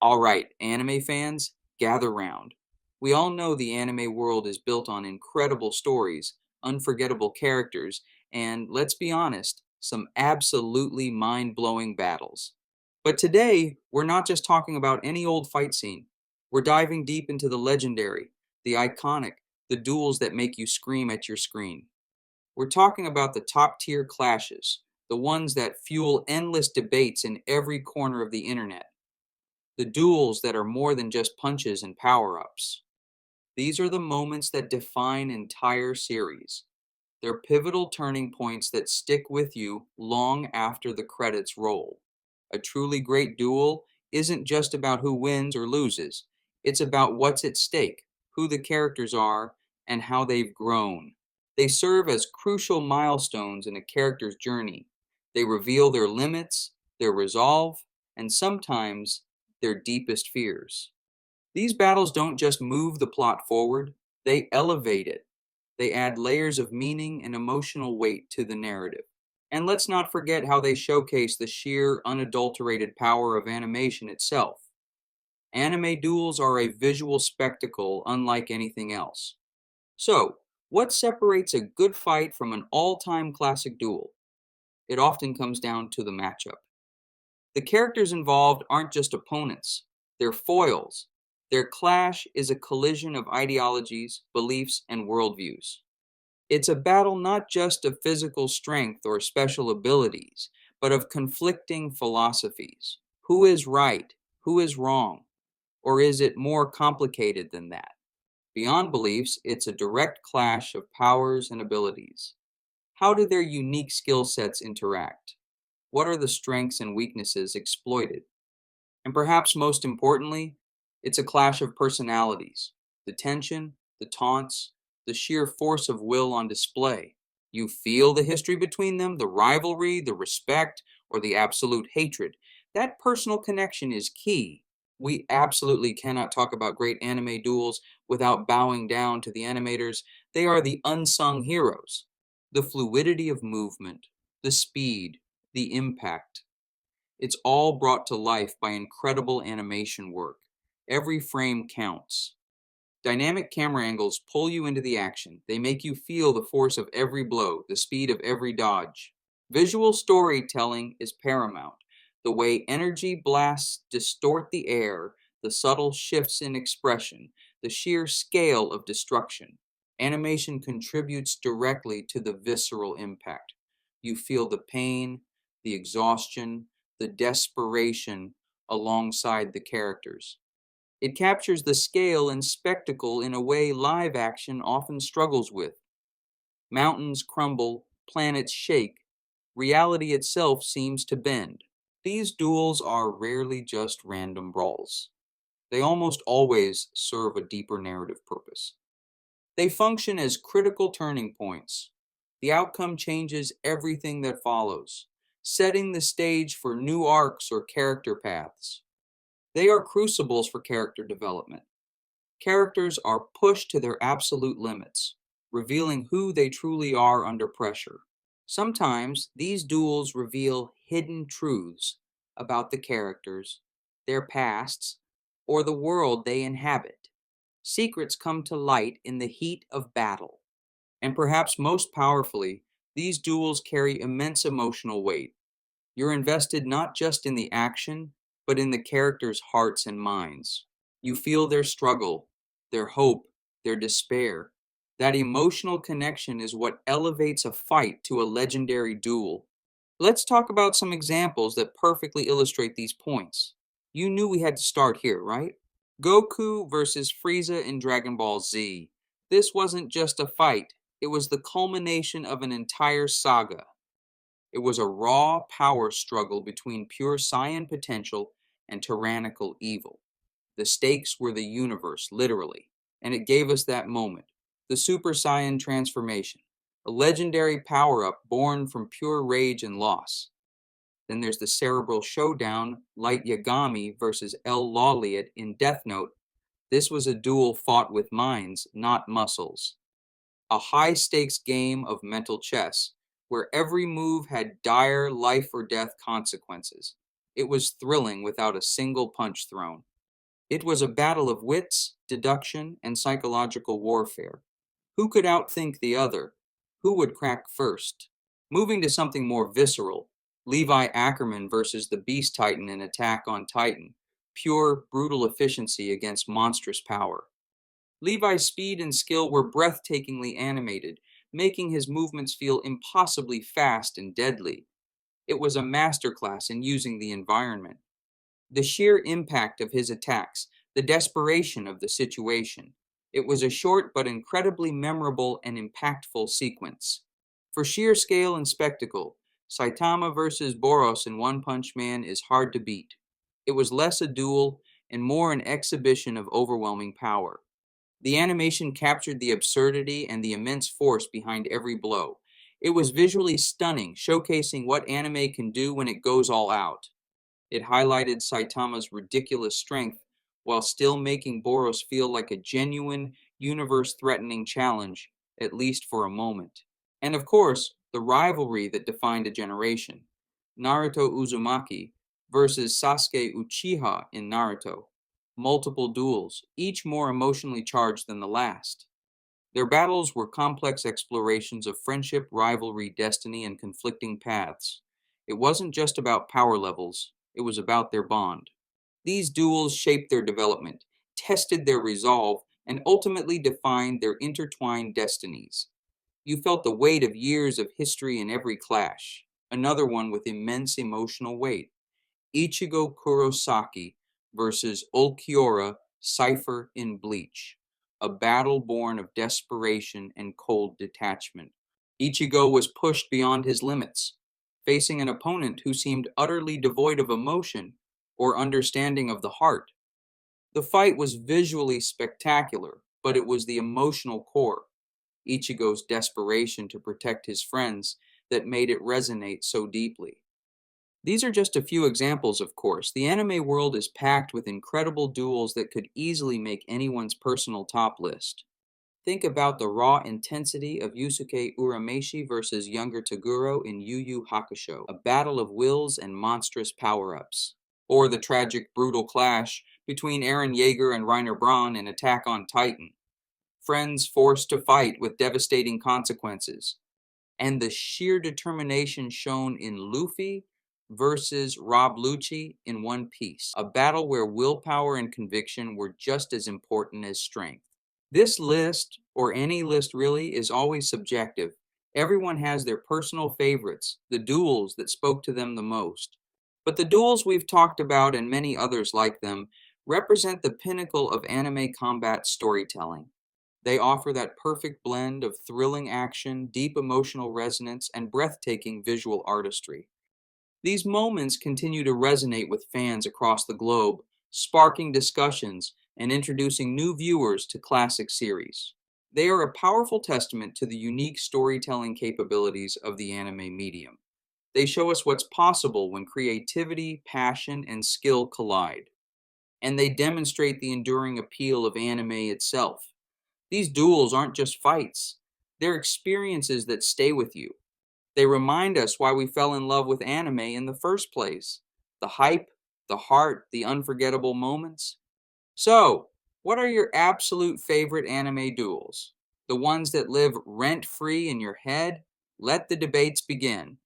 Alright, anime fans, gather round. We all know the anime world is built on incredible stories, unforgettable characters, and, let's be honest, some absolutely mind-blowing battles. But today, we're not just talking about any old fight scene. We're diving deep into the legendary, the iconic, the duels that make you scream at your screen. We're talking about the top-tier clashes, the ones that fuel endless debates in every corner of the internet, the duels that are more than just punches and power-ups. These are the moments that define entire series. They're pivotal turning points that stick with you long after the credits roll. A truly great duel isn't just about who wins or loses. It's about what's at stake, who the characters are, and how they've grown. They serve as crucial milestones in a character's journey. They reveal their limits, their resolve, and sometimes their deepest fears. These battles don't just move the plot forward, they elevate it. They add layers of meaning and emotional weight to the narrative. And let's not forget how they showcase the sheer, unadulterated power of animation itself. Anime duels are a visual spectacle unlike anything else. So, what separates a good fight from an all-time classic duel? It often comes down to the matchup. The characters involved aren't just opponents, they're foils. Their clash is a collision of ideologies, beliefs, and worldviews. It's a battle not just of physical strength or special abilities, but of conflicting philosophies. Who is right? Who is wrong? Or is it more complicated than that? Beyond beliefs, it's a direct clash of powers and abilities. How do their unique skill sets interact? What are the strengths and weaknesses exploited? And perhaps most importantly, it's a clash of personalities. The tension, the taunts, the sheer force of will on display. You feel the history between them, the rivalry, the respect, or the absolute hatred. That personal connection is key. We absolutely cannot talk about great anime duels without bowing down to the animators. They are the unsung heroes. The fluidity of movement, the speed, the impact. It's all brought to life by incredible animation work. Every frame counts. Dynamic camera angles pull you into the action. They make you feel the force of every blow, the speed of every dodge. Visual storytelling is paramount. The way energy blasts distort the air, the subtle shifts in expression, the sheer scale of destruction. Animation contributes directly to the visceral impact. You feel the pain, the exhaustion, the desperation alongside the characters. It captures the scale and spectacle in a way live action often struggles with. Mountains crumble, planets shake, reality itself seems to bend. These duels are rarely just random brawls. They almost always serve a deeper narrative purpose. They function as critical turning points. The outcome changes everything that follows, setting the stage for new arcs or character paths. They are crucibles for character development. Characters are pushed to their absolute limits, revealing who they truly are under pressure. Sometimes these duels reveal hidden truths about the characters, their pasts, or the world they inhabit. Secrets come to light in the heat of battle. And perhaps most powerfully, these duels carry immense emotional weight. You're invested not just in the action, but in the characters' hearts and minds. You feel their struggle, their hope, their despair. That emotional connection is what elevates a fight to a legendary duel. Let's talk about some examples that perfectly illustrate these points. You knew we had to start here, right? Goku versus Frieza in Dragon Ball Z. This wasn't just a fight, it was the culmination of an entire saga. It was a raw power struggle between pure Saiyan potential and tyrannical evil. The stakes were the universe, literally, and it gave us that moment. The Super Saiyan transformation, a legendary power-up born from pure rage and loss. Then there's the cerebral showdown, Light Yagami versus El Lawliat in Death Note. This was a duel fought with minds, not muscles. A high-stakes game of mental chess, where every move had dire life or death consequences. It was thrilling without a single punch thrown. It was a battle of wits, deduction, and psychological warfare. Who could outthink the other? Who would crack first? Moving to something more visceral, Levi Ackerman versus the Beast Titan in Attack on Titan. Pure, brutal efficiency against monstrous power. Levi's speed and skill were breathtakingly animated, making his movements feel impossibly fast and deadly. It was a masterclass in using the environment. The sheer impact of his attacks, the desperation of the situation. It was a short but incredibly memorable and impactful sequence. For sheer scale and spectacle, Saitama versus Boros in One Punch Man is hard to beat. It was less a duel and more an exhibition of overwhelming power. The animation captured the absurdity and the immense force behind every blow. It was visually stunning, showcasing what anime can do when it goes all out. It highlighted Saitama's ridiculous strength while still making Boros feel like a genuine, universe-threatening challenge, at least for a moment. And of course, the rivalry that defined a generation. Naruto Uzumaki versus Sasuke Uchiha in Naruto. Multiple duels, each more emotionally charged than the last. Their battles were complex explorations of friendship, rivalry, destiny, and conflicting paths. It wasn't just about power levels, it was about their bond. These duels shaped their development, tested their resolve, and ultimately defined their intertwined destinies. You felt the weight of years of history in every clash, another one with immense emotional weight. Ichigo Kurosaki versus Ulquiorra Cypher in Bleach, a battle born of desperation and cold detachment. Ichigo was pushed beyond his limits, facing an opponent who seemed utterly devoid of emotion or understanding of the heart. The fight was visually spectacular, but it was the emotional core, Ichigo's desperation to protect his friends, that made it resonate so deeply. These are just a few examples, of course. The anime world is packed with incredible duels that could easily make anyone's personal top list. Think about the raw intensity of Yusuke Urameshi versus younger Toguro in Yu Yu Hakusho, a battle of wills and monstrous power-ups. Or the tragic, brutal clash between Eren Yeager and Reiner Braun in Attack on Titan. Friends forced to fight with devastating consequences. And the sheer determination shown in Luffy versus Rob Lucci in One Piece, a battle where willpower and conviction were just as important as strength. This list, or any list really, is always subjective. Everyone has their personal favorites, the duels that spoke to them the most. But the duels we've talked about and many others like them represent the pinnacle of anime combat storytelling. They offer that perfect blend of thrilling action, deep emotional resonance, and breathtaking visual artistry. These moments continue to resonate with fans across the globe, sparking discussions and introducing new viewers to classic series. They are a powerful testament to the unique storytelling capabilities of the anime medium. They show us what's possible when creativity, passion, and skill collide. And they demonstrate the enduring appeal of anime itself. These duels aren't just fights, they're experiences that stay with you. They remind us why we fell in love with anime in the first place. The hype, the heart, the unforgettable moments. So, what are your absolute favorite anime duels? The ones that live rent-free in your head? Let the debates begin.